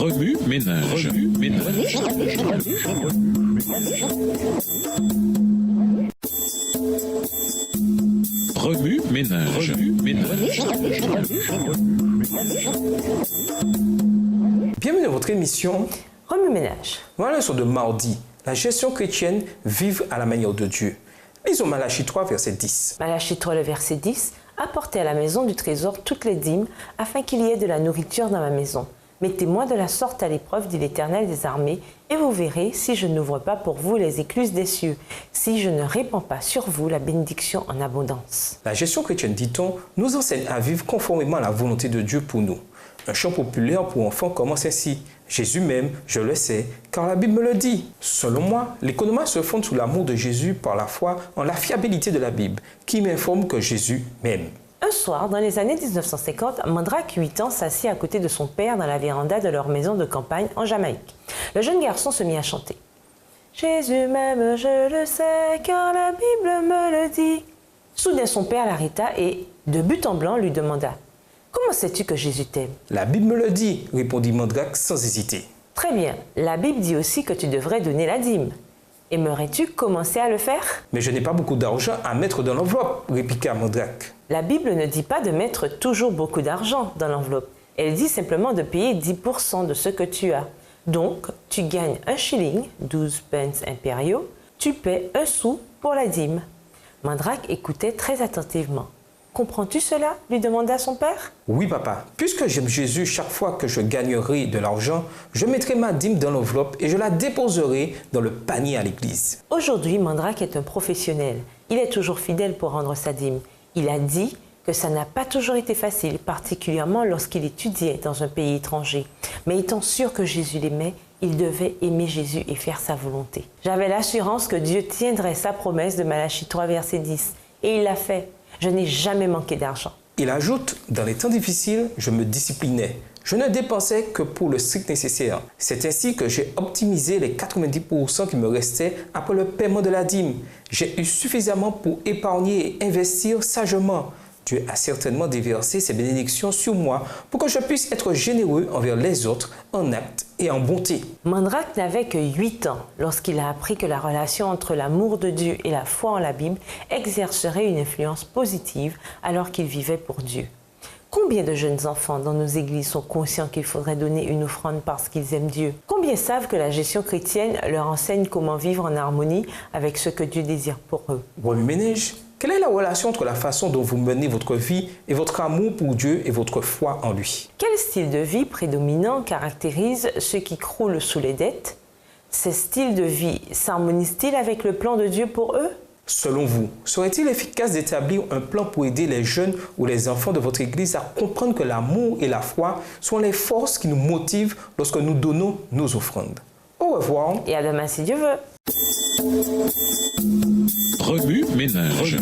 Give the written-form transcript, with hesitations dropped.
Remue ménage. Remue ménage. Bienvenue dans votre émission Remue ménage. Voilà la leçon de mardi. La gestion chrétienne, vivre à la manière de Dieu. Lisons Malachie 3, verset 10. Malachie 3, le verset 10. Apportez à la maison du trésor toutes les dîmes, afin qu'il y ait de la nourriture dans ma maison. Mettez-moi de la sorte à l'épreuve, dit l'Éternel des armées, et vous verrez si je n'ouvre pas pour vous les écluses des cieux, si je ne répands pas sur vous la bénédiction en abondance. La gestion chrétienne, dit-on, nous enseigne à vivre conformément à la volonté de Dieu pour nous. Un chant populaire pour enfants commence ainsi. Jésus m'aime, je le sais, car la Bible me le dit. Selon moi, l'économie se fonde sur l'amour de Jésus par la foi en la fiabilité de la Bible, qui m'informe que Jésus m'aime. Un soir, dans les années 1950, Mandrake, 8 ans, s'assit à côté de son père dans la véranda de leur maison de campagne en Jamaïque. Le jeune garçon se mit à chanter. « Jésus m'aime, je le sais, car la Bible me le dit. » Soudain, son père l'arrêta et, de but en blanc, lui demanda « Comment sais-tu que Jésus t'aime ?» « La Bible me le dit, répondit Mandrake sans hésiter. « Très bien, la Bible dit aussi que tu devrais donner la dîme. Aimerais-tu commencer à le faire ?» Mais je n'ai pas beaucoup d'argent à mettre dans l'enveloppe, répliqua Mandrake. La Bible ne dit pas de mettre toujours beaucoup d'argent dans l'enveloppe. Elle dit simplement de payer 10% de ce que tu as. Donc, tu gagnes 1 shilling, 12 pence impériaux, tu paies 1 sou pour la dîme. Mandrake écoutait très attentivement. « Comprends-tu cela ?» lui demanda son père. « Oui, papa. Puisque j'aime Jésus, chaque fois que je gagnerai de l'argent, je mettrai ma dîme dans l'enveloppe et je la déposerai dans le panier à l'église. » Aujourd'hui, Mandrake est un professionnel. Il est toujours fidèle pour rendre sa dîme. Il a dit que ça n'a pas toujours été facile, particulièrement lorsqu'il étudiait dans un pays étranger. Mais étant sûr que Jésus l'aimait, il devait aimer Jésus et faire sa volonté. J'avais l'assurance que Dieu tiendrait sa promesse de Malachie 3, verset 10. Et il l'a fait. Je n'ai jamais manqué d'argent. Il ajoute, dans les temps difficiles, je me disciplinais. Je ne dépensais que pour le strict nécessaire. C'est ainsi que j'ai optimisé les 90% qui me restaient après le paiement de la dîme. J'ai eu suffisamment pour épargner et investir sagement. Dieu a certainement déversé ses bénédictions sur moi pour que je puisse être généreux envers les autres en actes et en bonté. Mandrake n'avait que 8 ans lorsqu'il a appris que la relation entre l'amour de Dieu et la foi en la Bible exercerait une influence positive alors qu'il vivait pour Dieu. Combien de jeunes enfants dans nos églises sont conscients qu'il faudrait donner une offrande parce qu'ils aiment Dieu? Combien savent que la gestion chrétienne leur enseigne comment vivre en harmonie avec ce que Dieu désire pour eux? Remue ménage, quelle est la relation entre la façon dont vous menez votre vie et votre amour pour Dieu et votre foi en lui? Quel style de vie prédominant caractérise ceux qui croulent sous les dettes? Ces styles de vie s'harmonisent-ils avec le plan de Dieu pour eux? Selon vous, serait-il efficace d'établir un plan pour aider les jeunes ou les enfants de votre Église à comprendre que l'amour et la foi sont les forces qui nous motivent lorsque nous donnons nos offrandes? Au revoir. Et à demain si Dieu veut. Remue ménage.